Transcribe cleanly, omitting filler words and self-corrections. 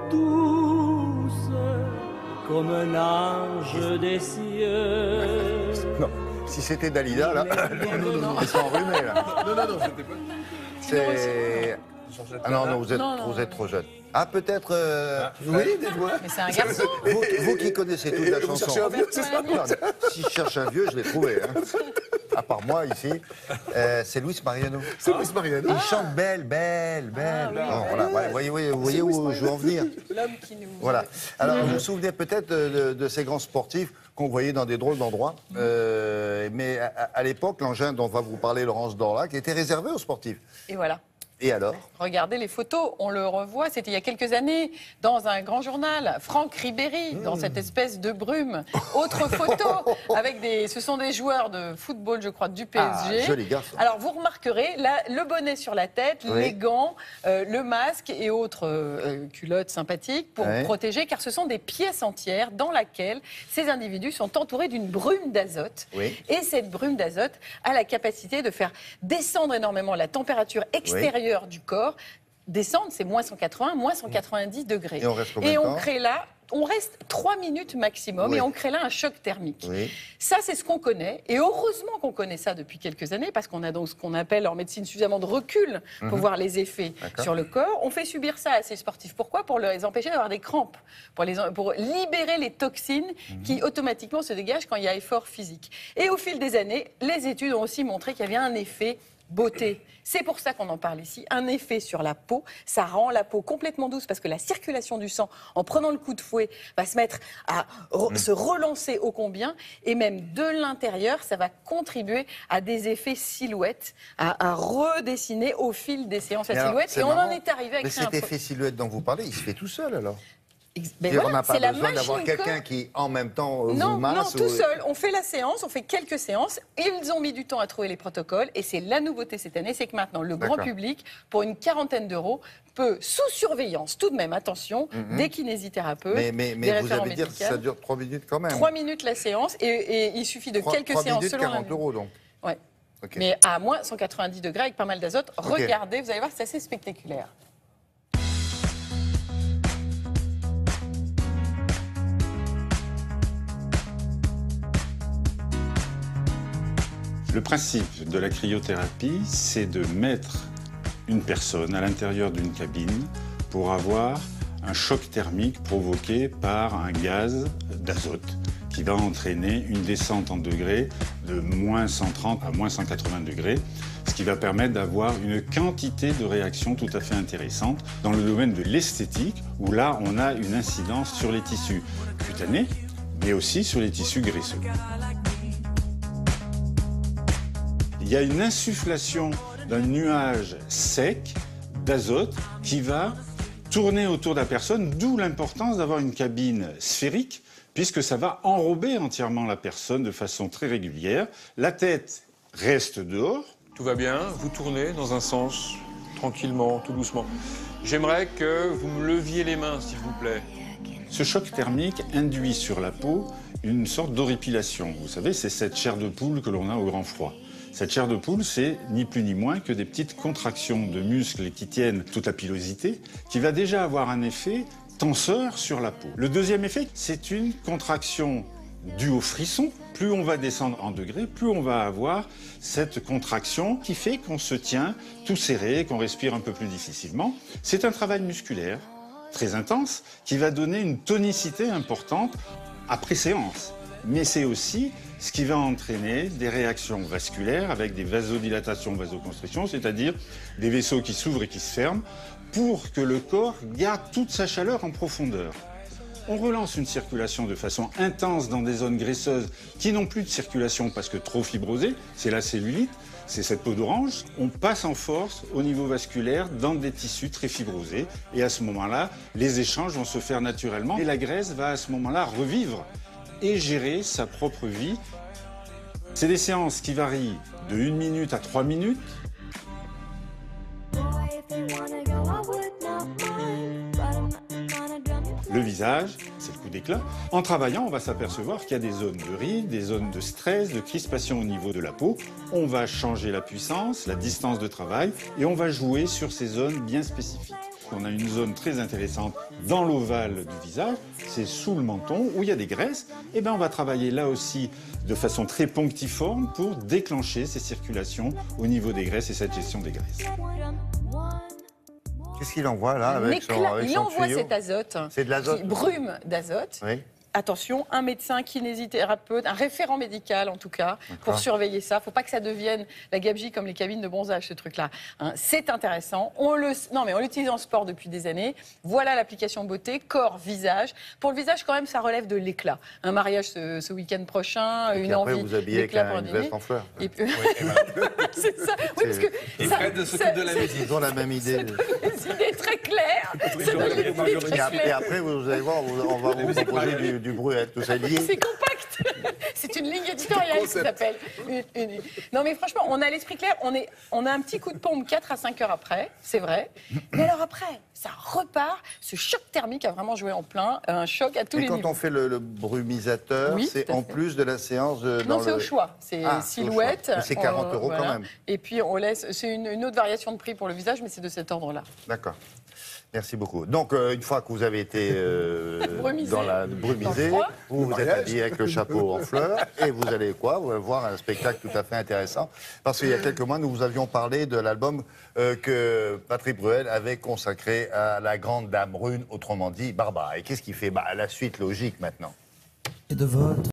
douce comme un ange des cieux. Non, si c'était Dalida, là, ils sont enrhumés, là. Non, c'était pas... C'est... Ah non, vous êtes trop jeune. Ah, peut-être... Oui, dites-moi. Mais c'est un garçon. Vous qui connaissez toute la chanson. Cherchez un vieux, c'est ça? Si je cherche un vieux, je l'ai trouvé. Hein. À part moi, ici. C'est Luis Mariano. C'est Luis Mariano. Il chante Belle, Belle, Belle. oui, Bon, voilà. Vous voyez où je veux en venir. L'homme qui nous... Voilà. Alors, vous vous souvenez peut-être de ces grands sportifs qu'on voyait dans des drôles d'endroits. Mais à l'époque, l'engin dont va vous parler Laurence Dorlac était réservé aux sportifs. Et voilà. Et alors? Regardez les photos, on le revoit, c'était il y a quelques années, dans un grand journal, Franck Ribéry, dans cette espèce de brume. Autre photo, avec ce sont des joueurs de football, je crois, du PSG. Ah, joli garçon. Alors, vous remarquerez, là, le bonnet sur la tête, Oui. les gants, le masque et autres culottes sympathiques pour protéger, car ce sont des pièces entières dans lesquelles ces individus sont entourés d'une brume d'azote. Oui. Et cette brume d'azote a la capacité de faire descendre énormément la température extérieure du corps. Descendre, c'est moins 180, moins 190 degrés. Et on reste combien de Et on temps crée là, on reste 3 minutes maximum et on crée là un choc thermique. Oui. Ça, c'est ce qu'on connaît. Et heureusement qu'on connaît ça depuis quelques années, parce qu'on a donc ce qu'on appelle en médecine suffisamment de recul pour voir les effets sur le corps. On fait subir ça à ces sportifs. Pourquoi? Pour les empêcher d'avoir des crampes, pour libérer les toxines qui automatiquement se dégagent quand il y a effort physique. Et au fil des années, les études ont aussi montré qu'il y avait un effet beauté. C'est pour ça qu'on en parle ici. Un effet sur la peau, ça rend la peau complètement douce parce que la circulation du sang, en prenant le coup de fouet, va se mettre à se relancer ô combien. Et même de l'intérieur, ça va contribuer à des effets silhouettes, à redessiner au fil des séances la silhouette. Et on en est arrivé à Mais créer un cet effet silhouette dont vous parlez, il se fait tout seul alors? Ben on voilà, n'a pas c'est la besoin d'avoir machine quelqu'un qui, en même temps, Non, vous masse. non, tout seul. On fait la séance, on fait quelques séances. Ils ont mis du temps à trouver les protocoles. Et c'est la nouveauté cette année, c'est que maintenant, le grand public, pour une quarantaine d'euros, peut, sous surveillance, tout de même, attention, des kinésithérapeutes, Mais des vous référents allez dire que médicaux. ça dure 3 minutes quand même. 3 minutes la séance. Et il suffit de quelques 3 séances minutes, selon 40 euros donc. Ouais. Okay. Mais à moins 190 degrés avec pas mal d'azote. Regardez, vous allez voir, c'est assez spectaculaire. Le principe de la cryothérapie, c'est de mettre une personne à l'intérieur d'une cabine pour avoir un choc thermique provoqué par un gaz d'azote qui va entraîner une descente en degrés de moins 130 à moins 180 degrés, ce qui va permettre d'avoir une quantité de réactions tout à fait intéressante dans le domaine de l'esthétique, où là, on a une incidence sur les tissus cutanés, mais aussi sur les tissus graisseux. Il y a une insufflation d'un nuage sec d'azote qui va tourner autour de la personne, d'où l'importance d'avoir une cabine sphérique, puisque ça va enrober entièrement la personne de façon très régulière. La tête reste dehors. Tout va bien, vous tournez dans un sens, tranquillement, tout doucement. J'aimerais que vous me leviez les mains, s'il vous plaît. Ce choc thermique induit sur la peau une sorte d'horripilation. Vous savez, c'est cette chair de poule que l'on a au grand froid. Cette chair de poule, c'est ni plus ni moins que des petites contractions de muscles qui tiennent toute la pilosité, qui va déjà avoir un effet tenseur sur la peau. Le deuxième effet, c'est une contraction due au frisson. Plus on va descendre en degrés, plus on va avoir cette contraction qui fait qu'on se tient tout serré, qu'on respire un peu plus difficilement. C'est un travail musculaire très intense qui va donner une tonicité importante après séance. Mais c'est aussi ce qui va entraîner des réactions vasculaires avec des vasodilatations, vasoconstrictions, c'est-à-dire des vaisseaux qui s'ouvrent et qui se ferment pour que le corps garde toute sa chaleur en profondeur. On relance une circulation de façon intense dans des zones graisseuses qui n'ont plus de circulation parce que trop fibrosées, c'est la cellulite, c'est cette peau d'orange. On passe en force au niveau vasculaire dans des tissus très fibrosés et à ce moment-là, les échanges vont se faire naturellement et la graisse va à ce moment-là revivre et gérer sa propre vie. C'est des séances qui varient de 1 minute à 3 minutes. Le visage, c'est le coup d'éclat. En travaillant, on va s'apercevoir qu'il y a des zones de rides, des zones de stress, de crispation au niveau de la peau. On va changer la puissance, la distance de travail et on va jouer sur ces zones bien spécifiques. On a une zone très intéressante dans l'ovale du visage, c'est sous le menton où il y a des graisses. Et bien on va travailler là aussi de façon très ponctiforme pour déclencher ces circulations au niveau des graisses et cette gestion des graisses. Qu'est-ce qu'il envoie là avec son Il envoie tuyau cet azote, C'est de l'azote. brume d'azote. Oui. Attention, un médecin, kinésithérapeute, un référent médical en tout cas, pour surveiller ça. Il ne faut pas que ça devienne la gabegie comme les cabines de bronzage, ce truc-là. Hein, c'est intéressant. On l'utilise en sport depuis des années. Voilà l'application beauté, corps, visage. Pour le visage, quand même, ça relève de l'éclat. Un mariage ce week-end prochain, Et puis une après, envie vous habillez avec d'éclat pour un une dîner. veste en fleurs. Et puis... c'est ça. Oui, parce que Et ça- Fred s'occupe de la musique. Ils ont la même idée. des idées très claires. Ça donne des idées très Et claires. après, vous allez voir, on va vous proposer du bruit, tout ça lié. C'est compact. C'est une ligne éditoriale qui s'appelle. Non, mais franchement, on a l'esprit clair. On a un petit coup de pompe 4 à 5 heures après, c'est vrai. Mais alors après, ça repart. Ce choc thermique a vraiment joué en plein. Un choc à tous Et les quand niveaux. on fait le brumisateur, Oui, c'est tout à en fait. plus de la séance de. Non, c'est au choix. C'est Ah, c'est au silhouette. choix. Mais c'est 40 € quand même. Et puis on laisse. C'est une autre variation de prix pour le visage, mais c'est de cet ordre-là. D'accord. Merci beaucoup. Donc, une fois que vous avez été Brumisé. brumisé, Dans le froid. vous vous êtes habillé avec le chapeau en fleurs et vous allez quoi? Vous allez voir un spectacle tout à fait intéressant. Parce qu'il y a quelques mois, nous vous avions parlé de l'album que Patrick Bruel avait consacré à la grande dame brune, autrement dit Barbara. Et qu'est-ce qu'il fait? La suite logique maintenant. Et de votre